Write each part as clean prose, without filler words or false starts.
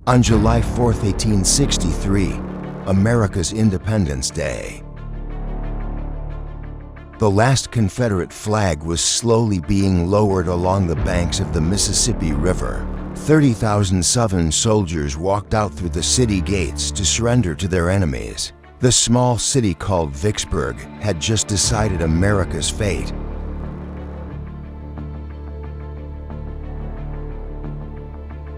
On July 4, 1863, America's Independence Day. The last Confederate flag was slowly being lowered along the banks of the Mississippi River. 30,000 Southern soldiers walked out through the city gates to surrender to their enemies. The small city called Vicksburg had just decided America's fate.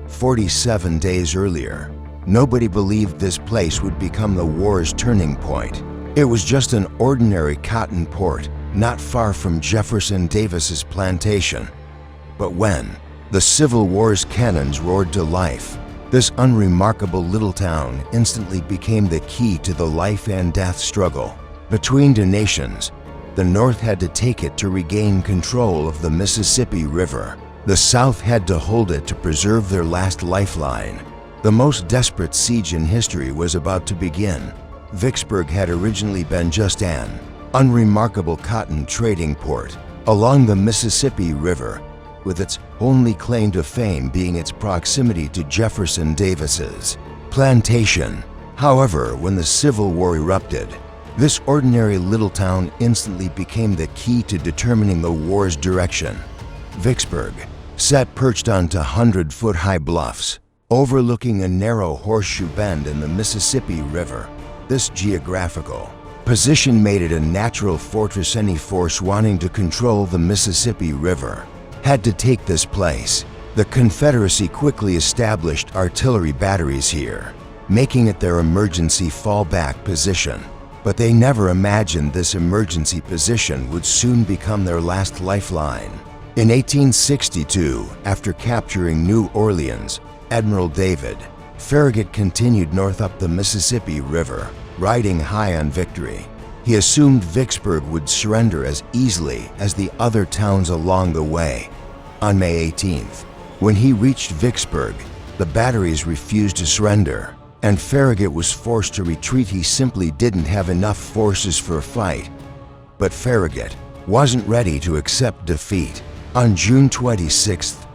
"47 days earlier, nobody believed this place would become the war's turning point. It was just an ordinary cotton port, not far from Jefferson Davis's plantation. But when the Civil War's cannons roared to life, this unremarkable little town instantly became the key to the life and death struggle. Between the nations, the North had to take it to regain control of the Mississippi River. The South had to hold it to preserve their last lifeline. The most desperate siege in history was about to begin. Vicksburg had originally been just an unremarkable cotton trading port along the Mississippi River, with its only claim to fame being its proximity to Jefferson Davis's plantation. However, when the Civil War erupted, this ordinary little town instantly became the key to determining the war's direction. Vicksburg sat perched onto 100-foot-high bluffs, overlooking a narrow horseshoe bend in the Mississippi River. This geographical position made it a natural fortress any force wanting to control the Mississippi River had to take this place. The Confederacy quickly established artillery batteries here, making it their emergency fallback position. But they never imagined this emergency position would soon become their last lifeline. In 1862, after capturing New Orleans, Admiral David Farragut continued north up the Mississippi River, riding high on victory. He assumed Vicksburg would surrender as easily as the other towns along the way. On May 18th, when he reached Vicksburg, the batteries refused to surrender, and Farragut was forced to retreat. He simply didn't have enough forces for a fight. But Farragut wasn't ready to accept defeat. On June 26th,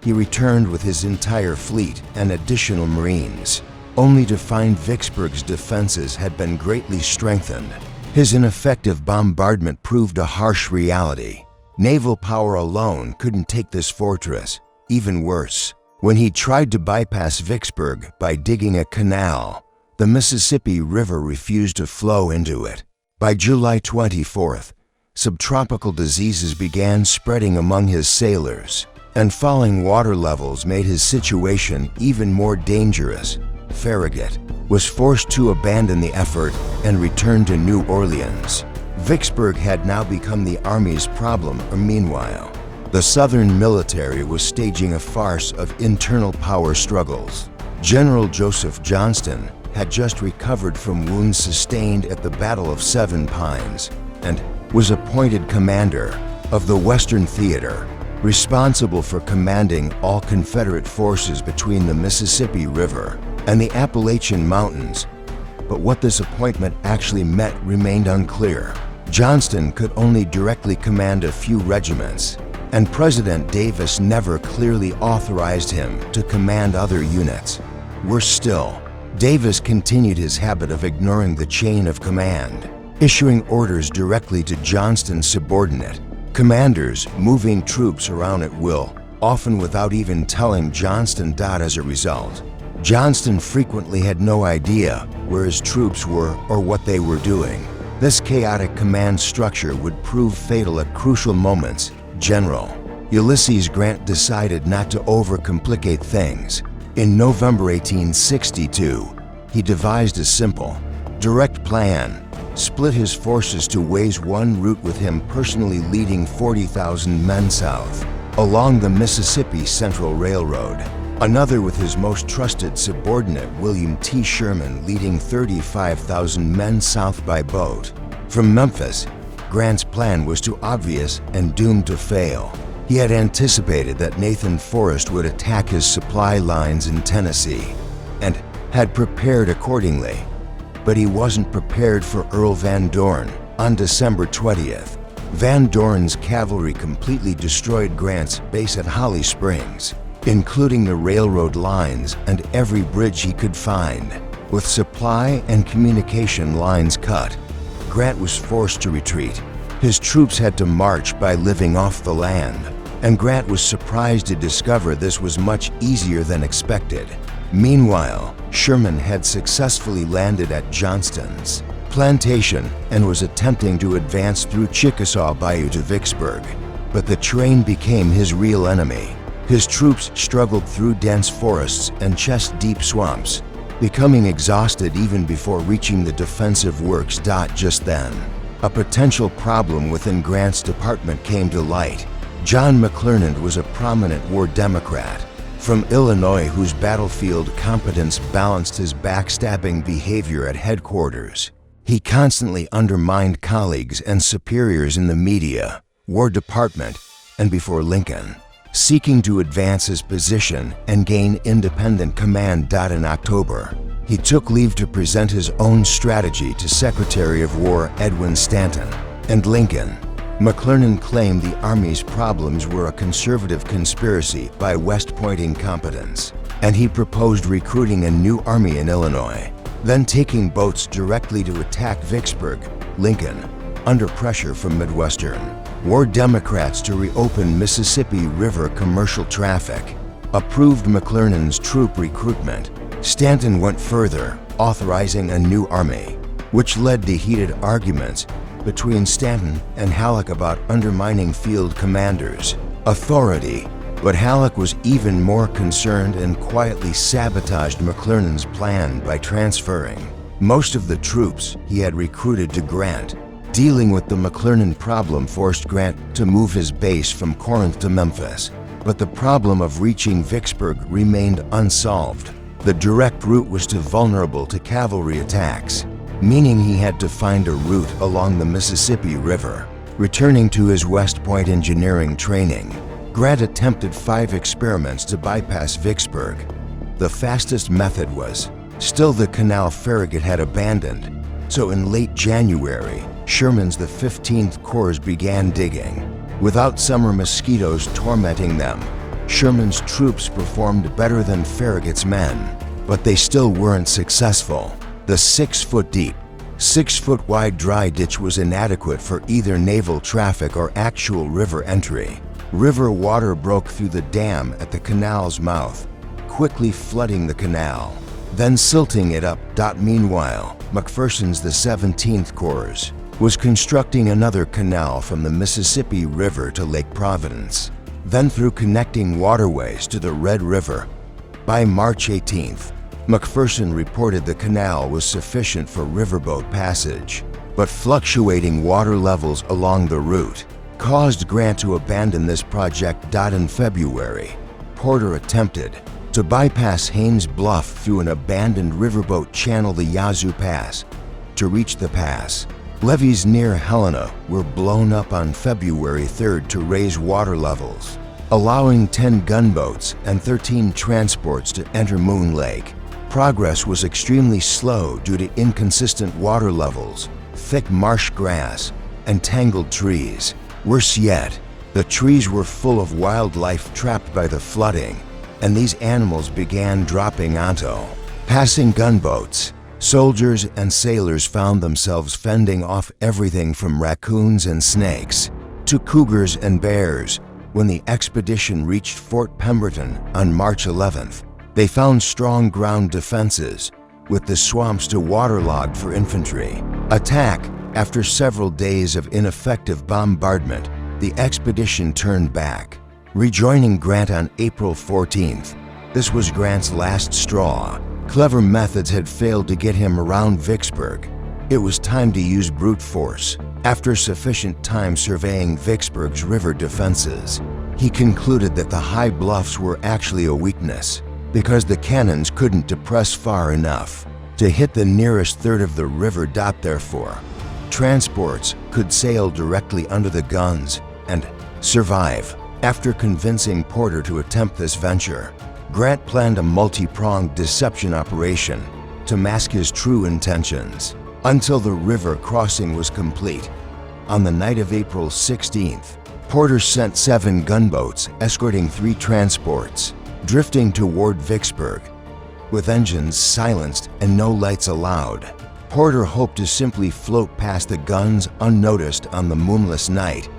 he returned with his entire fleet and additional Marines, only to find Vicksburg's defenses had been greatly strengthened. His ineffective bombardment proved a harsh reality. Naval power alone couldn't take this fortress. Even worse, when he tried to bypass Vicksburg by digging a canal, the Mississippi River refused to flow into it. By July 24th, subtropical diseases began spreading among his sailors, and falling water levels made his situation even more dangerous. Farragut was forced to abandon the effort and return to New Orleans. Vicksburg had now become the Army's problem. Meanwhile, the Southern military was staging a farce of internal power struggles. General Joseph Johnston had just recovered from wounds sustained at the Battle of Seven Pines and was appointed commander of the Western Theater, responsible for commanding all Confederate forces between the Mississippi River and the Appalachian Mountains. But what this appointment actually meant remained unclear. Johnston could only directly command a few regiments, and President Davis never clearly authorized him to command other units. Worse still, Davis continued his habit of ignoring the chain of command, issuing orders directly to Johnston's subordinate commanders, moving troops around at will, often without even telling Johnston. As a result, Johnston frequently had no idea where his troops were or what they were doing. This chaotic command structure would prove fatal at crucial moments. General Ulysses Grant decided not to overcomplicate things. In November 1862, he devised a simple, direct plan: split his forces two ways, one route with him personally leading 40,000 men south along the Mississippi Central Railroad, another with his most trusted subordinate William T. Sherman leading 35,000 men south by boat. From Memphis, Grant's plan was too obvious and doomed to fail. He had anticipated that Nathan Forrest would attack his supply lines in Tennessee and had prepared accordingly. But he wasn't prepared for Earl Van Dorn. On December 20th, Van Dorn's cavalry completely destroyed Grant's base at Holly Springs. including the railroad lines and every bridge he could find. With supply and communication lines cut, Grant was forced to retreat. His troops had to march by living off the land, and Grant was surprised to discover this was much easier than expected. Meanwhile, Sherman had successfully landed at Johnston's plantation and was attempting to advance through Chickasaw Bayou to Vicksburg, but the terrain became his real enemy. His troops struggled through dense forests and chest-deep swamps, becoming exhausted even before reaching the defensive works. Just then, a potential problem within Grant's department came to light. John McClernand was a prominent war Democrat from Illinois whose battlefield competence balanced his backstabbing behavior at headquarters. He constantly undermined colleagues and superiors in the media, War Department, and before Lincoln, seeking to advance his position and gain independent command. In October, he took leave to present his own strategy to Secretary of War Edwin Stanton and Lincoln. McClernand claimed the Army's problems were a conservative conspiracy by West Point incompetence, and he proposed recruiting a new army in Illinois, then taking boats directly to attack Vicksburg, Lincoln, under pressure from Midwestern War Democrats to reopen Mississippi River commercial traffic, approved McClernand's troop recruitment. Stanton went further, authorizing a new army, which led to heated arguments between Stanton and Halleck about undermining field commanders' authority. But Halleck was even more concerned and quietly sabotaged McClernand's plan by transferring most of the troops he had recruited to Grant. Dealing with the McClernand problem forced Grant to move his base from Corinth to Memphis, but the problem of reaching Vicksburg remained unsolved. The direct route was too vulnerable to cavalry attacks, meaning he had to find a route along the Mississippi River. Returning to his West Point engineering training, Grant attempted 5 experiments to bypass Vicksburg. The fastest method was still the canal Farragut had abandoned, so in late January, Sherman's the 15th Corps began digging. Without summer mosquitoes tormenting them, Sherman's troops performed better than Farragut's men, but they still weren't successful. The 6-foot-deep, 6-foot-wide dry ditch was inadequate for either naval traffic or actual river entry. River water broke through the dam at the canal's mouth, quickly flooding the canal, then silting it up. Meanwhile, McPherson's the 17th Corps was constructing another canal from the Mississippi River to Lake Providence, then through connecting waterways to the Red River. By March 18th, McPherson reported the canal was sufficient for riverboat passage, but fluctuating water levels along the route caused Grant to abandon this project. In February, Porter attempted to bypass Haynes Bluff through an abandoned riverboat channel, the Yazoo Pass. To reach the pass, levees near Helena were blown up on February 3rd to raise water levels, allowing 10 gunboats and 13 transports to enter Moon Lake. Progress was extremely slow due to inconsistent water levels, thick marsh grass, and tangled trees. Worse yet, the trees were full of wildlife trapped by the flooding, and these animals began dropping onto passing gunboats. Soldiers and sailors found themselves fending off everything from raccoons and snakes to cougars and bears. When the expedition reached Fort Pemberton on March 11th, they found strong ground defenses, with the swamps too waterlogged for infantry attack. After several days of ineffective bombardment, the expedition turned back, rejoining Grant on April 14th. This was Grant's last straw. Clever methods had failed to get him around Vicksburg. It was time to use brute force. After sufficient time surveying Vicksburg's river defenses, he concluded that the high bluffs were actually a weakness, because the cannons couldn't depress far enough to hit the nearest third of the river. Therefore, transports could sail directly under the guns and survive. After convincing Porter to attempt this venture, Grant planned a multi-pronged deception operation to mask his true intentions until the river crossing was complete. On the night of April 16th, Porter sent 7 gunboats escorting 3 transports drifting toward Vicksburg. With engines silenced and no lights allowed, Porter hoped to simply float past the guns unnoticed on the moonless night.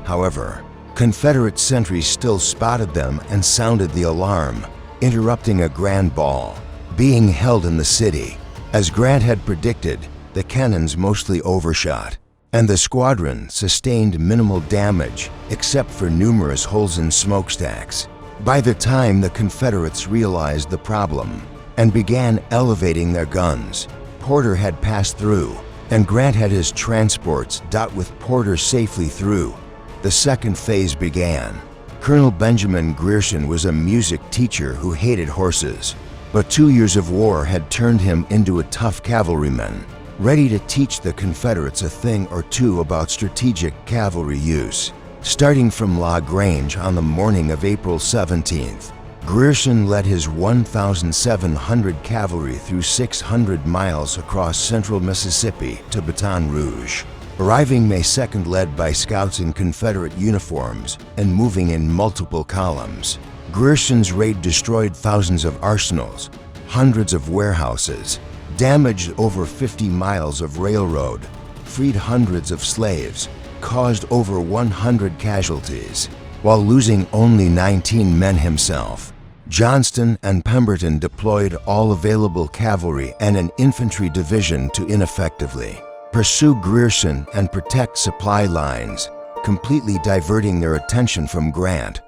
However, Confederate sentries still spotted them and sounded the alarm, interrupting a grand ball being held in the city. As Grant had predicted, the cannons mostly overshot, and the squadron sustained minimal damage except for numerous holes in smokestacks. By the time the Confederates realized the problem and began elevating their guns, Porter had passed through, and Grant had his transports dot with Porter safely through. The second phase began. Colonel Benjamin Grierson was a music teacher who hated horses, but 2 years of war had turned him into a tough cavalryman, ready to teach the Confederates a thing or two about strategic cavalry use. Starting from La Grange on the morning of April 17th, Grierson led his 1,700 cavalry through 600 miles across central Mississippi to Baton Rouge, arriving May 2nd led by scouts in Confederate uniforms and moving in multiple columns. Grierson's raid destroyed thousands of arsenals, hundreds of warehouses, damaged over 50 miles of railroad, freed hundreds of slaves, caused over 100 casualties, while losing only 19 men himself. Johnston and Pemberton deployed all available cavalry and an infantry division to ineffectively pursue Grierson and protect supply lines, completely diverting their attention from Grant.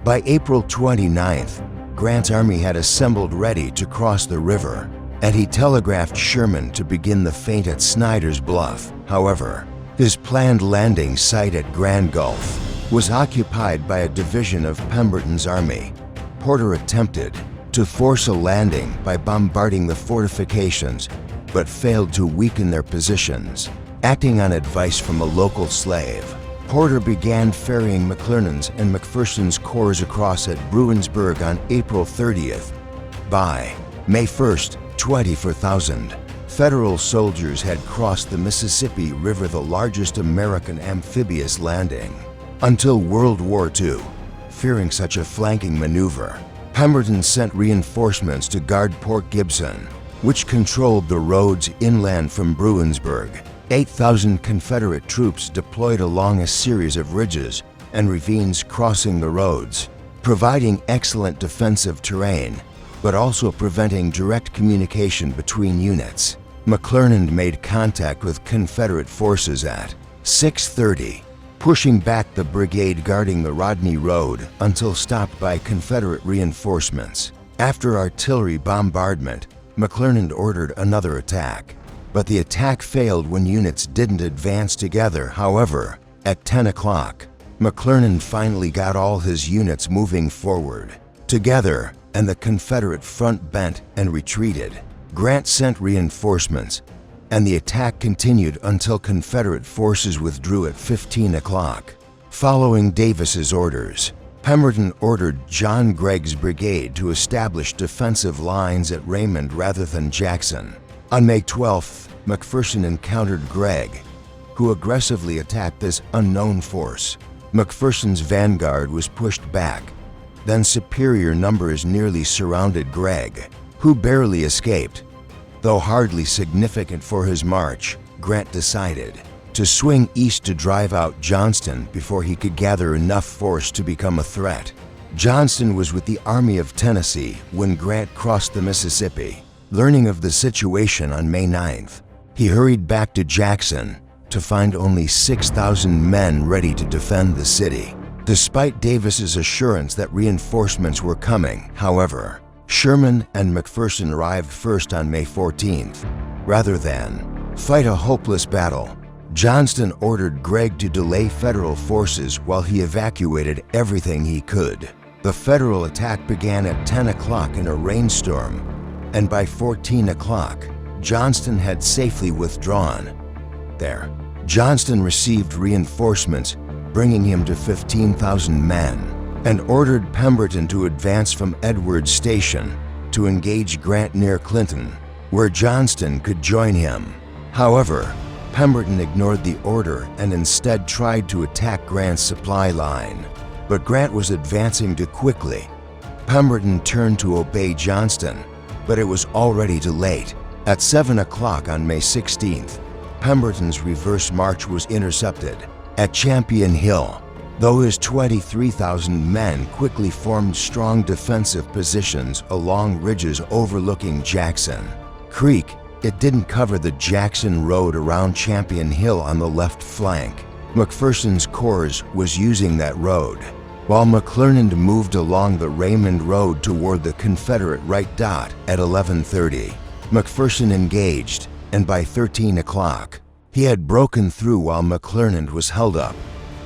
By April 29th, Grant's army had assembled ready to cross the river, and he telegraphed Sherman to begin the feint at Snyder's Bluff. However, his planned landing site at Grand Gulf was occupied by a division of Pemberton's army. Porter attempted to force a landing by bombarding the fortifications, but failed to weaken their positions. Acting on advice from a local slave, Porter began ferrying McClernand's and McPherson's corps across at Bruinsburg on April 30th. By May 1st, 24,000 Federal soldiers had crossed the Mississippi River, the largest American amphibious landing. Until World War II, fearing such a flanking maneuver, Pemberton sent reinforcements to guard Port Gibson, which controlled the roads inland from Bruinsburg. 8,000 Confederate troops deployed along a series of ridges and ravines crossing the roads, providing excellent defensive terrain, but also preventing direct communication between units. McClernand made contact with Confederate forces at 6:30, pushing back the brigade guarding the Rodney Road until stopped by Confederate reinforcements. After artillery bombardment, McClernand ordered another attack, but the attack failed when units didn't advance together. However, at 10 o'clock, McClernand finally got all his units moving forward together, and the Confederate front bent and retreated. Grant sent reinforcements, and the attack continued until Confederate forces withdrew at 15 o'clock. Following Davis's orders, Pemberton ordered John Gregg's brigade to establish defensive lines at Raymond rather than Jackson. On May 12th, McPherson encountered Gregg, who aggressively attacked this unknown force. McPherson's vanguard was pushed back, then superior numbers nearly surrounded Gregg, who barely escaped. Though hardly significant for his march, Grant decided to swing east to drive out Johnston before he could gather enough force to become a threat. Johnston was with the Army of Tennessee when Grant crossed the Mississippi. Learning of the situation on May 9th, he hurried back to Jackson to find only 6,000 men ready to defend the city. Despite Davis's assurance that reinforcements were coming, however, Sherman and McPherson arrived first on May 14th. Rather than fight a hopeless battle, Johnston ordered Gregg to delay Federal forces while he evacuated everything he could. The Federal attack began at 10 o'clock in a rainstorm, and by 14 o'clock, Johnston had safely withdrawn. There, Johnston received reinforcements, bringing him to 15,000 men, and ordered Pemberton to advance from Edwards Station to engage Grant near Clinton, where Johnston could join him. However, Pemberton ignored the order and instead tried to attack Grant's supply line. but Grant was advancing too quickly. Pemberton turned to obey Johnston, but it was already too late. At 7 o'clock on May 16th, Pemberton's reverse march was intercepted at Champion Hill. Though his 23,000 men quickly formed strong defensive positions along ridges overlooking Jackson Creek, it didn't cover the Jackson Road around Champion Hill on the left flank. McPherson's corps was using that road, while McClernand moved along the Raymond Road toward the Confederate right dot at 11:30. McPherson engaged, and by 13 o'clock, he had broken through while McClernand was held up.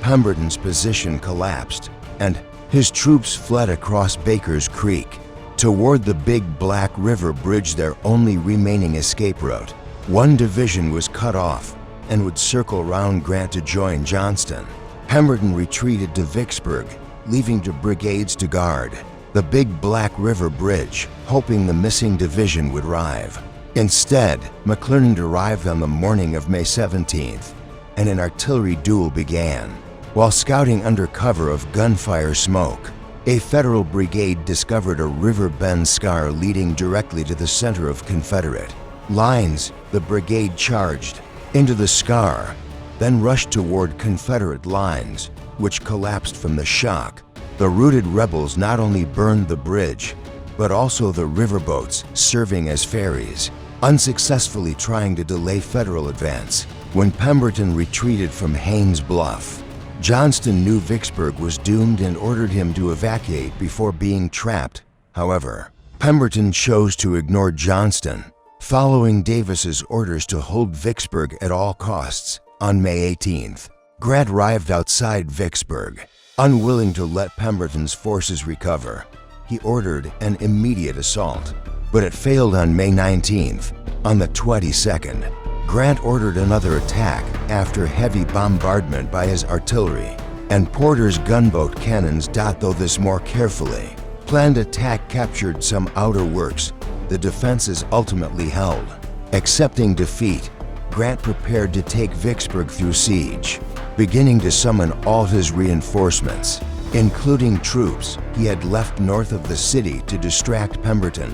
Pemberton's position collapsed, and his troops fled across Baker's Creek toward the Big Black River Bridge, their only remaining escape route. One division was cut off and would circle round Grant to join Johnston. Pemberton retreated to Vicksburg, leaving two brigades to guard the Big Black River Bridge, hoping the missing division would arrive. Instead, McClernand arrived on the morning of May 17th, and an artillery duel began. While scouting under cover of gunfire smoke, a Federal brigade discovered a river bend scar leading directly to the center of Confederate lines. The brigade charged into the scar, then rushed toward Confederate lines, which collapsed from the shock. The routed rebels not only burned the bridge, but also the riverboats serving as ferries, unsuccessfully trying to delay Federal advance. When Pemberton retreated from Haynes Bluff, Johnston knew Vicksburg was doomed and ordered him to evacuate before being trapped. However, Pemberton chose to ignore Johnston, following Davis's orders to hold Vicksburg at all costs. On May 18th, Grant arrived outside Vicksburg. Unwilling to let Pemberton's forces recover, he ordered an immediate assault, but it failed on May 19th. On the 22nd, Grant ordered another attack after heavy bombardment by his artillery and Porter's gunboat cannons. Though this more carefully planned attack captured some outer works, the defenses ultimately held. Accepting defeat, Grant prepared to take Vicksburg through siege, beginning to summon all his reinforcements, including troops he had left north of the city to distract Pemberton.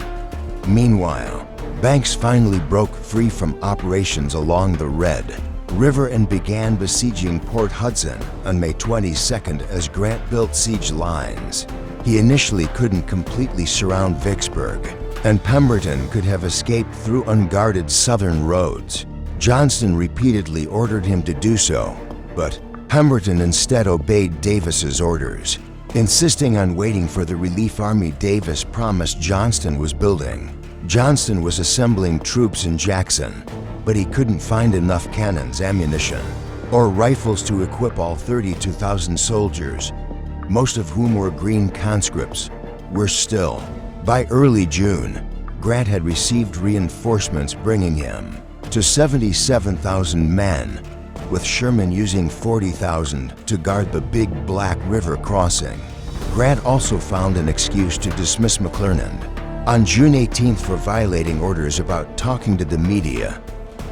Meanwhile, Banks finally broke free from operations along the Red River and began besieging Port Hudson on May 22nd as Grant built siege lines. He initially couldn't completely surround Vicksburg, and Pemberton could have escaped through unguarded southern roads. Johnston repeatedly ordered him to do so, but Pemberton instead obeyed Davis's orders, insisting on waiting for the relief army Davis promised Johnston was building. Johnston was assembling troops in Jackson, but he couldn't find enough cannons, ammunition, or rifles to equip all 32,000 soldiers, most of whom were green conscripts. Worse still, by early June, Grant had received reinforcements bringing him to 77,000 men, with Sherman using 40,000 to guard the Big Black River crossing. Grant also found an excuse to dismiss McClernand on June 18th for violating orders about talking to the media.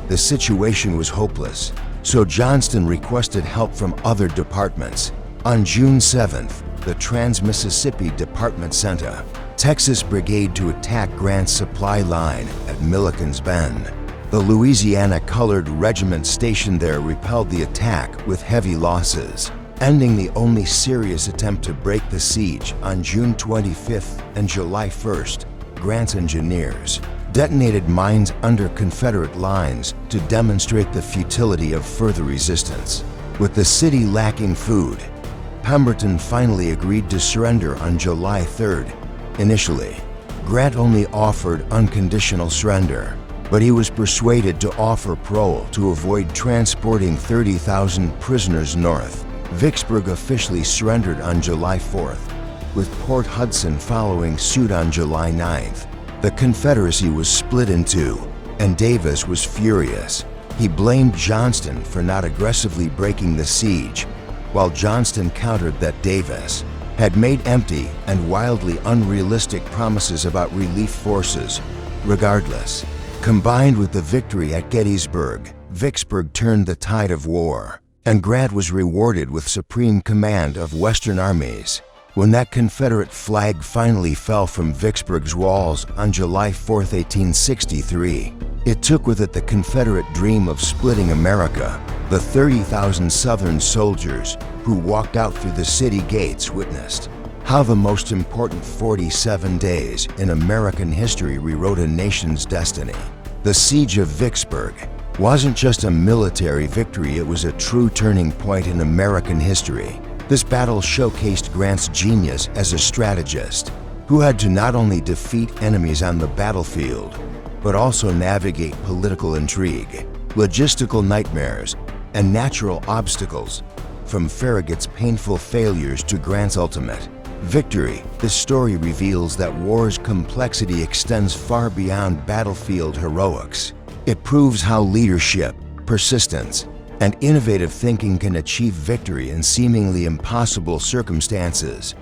The situation was hopeless, so Johnston requested help from other departments. On June 7th, the Trans-Mississippi Department sent a Texas brigade to attack Grant's supply line at Milliken's Bend. The Louisiana Colored Regiment stationed there repelled the attack with heavy losses, ending the only serious attempt to break the siege. On June 25th and July 1st, Grant's engineers detonated mines under Confederate lines to demonstrate the futility of further resistance. With the city lacking food, Pemberton finally agreed to surrender on July 3rd. Initially, Grant only offered unconditional surrender, but he was persuaded to offer parole to avoid transporting 30,000 prisoners north. Vicksburg officially surrendered on July 4th, with Port Hudson following suit on July 9th. The Confederacy was split in two, and Davis was furious. He blamed Johnston for not aggressively breaking the siege, while Johnston countered that Davis had made empty and wildly unrealistic promises about relief forces. Regardless, combined with the victory at Gettysburg, Vicksburg turned the tide of war. and Grant was rewarded with supreme command of Western armies. When that Confederate flag finally fell from Vicksburg's walls on July 4, 1863, it took with it the Confederate dream of splitting America. The 30,000 Southern soldiers who walked out through the city gates witnessed how the most important 47 days in American history rewrote a nation's destiny. The Siege of Vicksburg wasn't just a military victory, it was a true turning point in American history. This battle showcased Grant's genius as a strategist, who had to not only defeat enemies on the battlefield, but also navigate political intrigue, logistical nightmares, and natural obstacles, from Farragut's painful failures to Grant's ultimate victory. This story reveals that war's complexity extends far beyond battlefield heroics. It proves how leadership, persistence, and innovative thinking can achieve victory in seemingly impossible circumstances.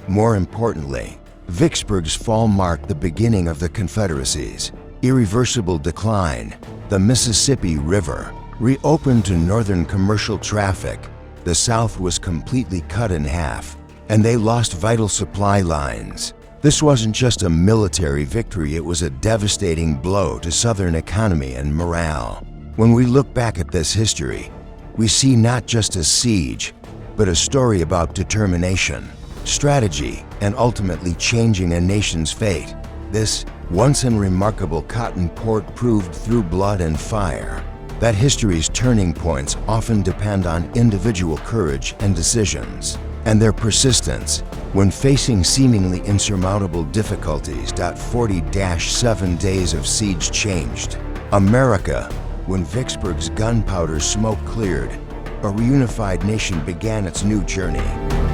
More importantly, Vicksburg's fall marked the beginning of the Confederacy's irreversible decline. The Mississippi River reopened to Northern commercial traffic. The South was completely cut in half, and they lost vital supply lines. This wasn't just a military victory, it was a devastating blow to Southern economy and morale. When we look back at this history, we see not just a siege, but a story about determination, strategy, and ultimately changing a nation's fate. This once remarkable cotton port proved through blood and fire that history's turning points often depend on individual courage and decisions, and their persistence when facing seemingly insurmountable difficulties. 40-7 days of siege changed America. When Vicksburg's gunpowder smoke cleared, a reunified nation began its new journey.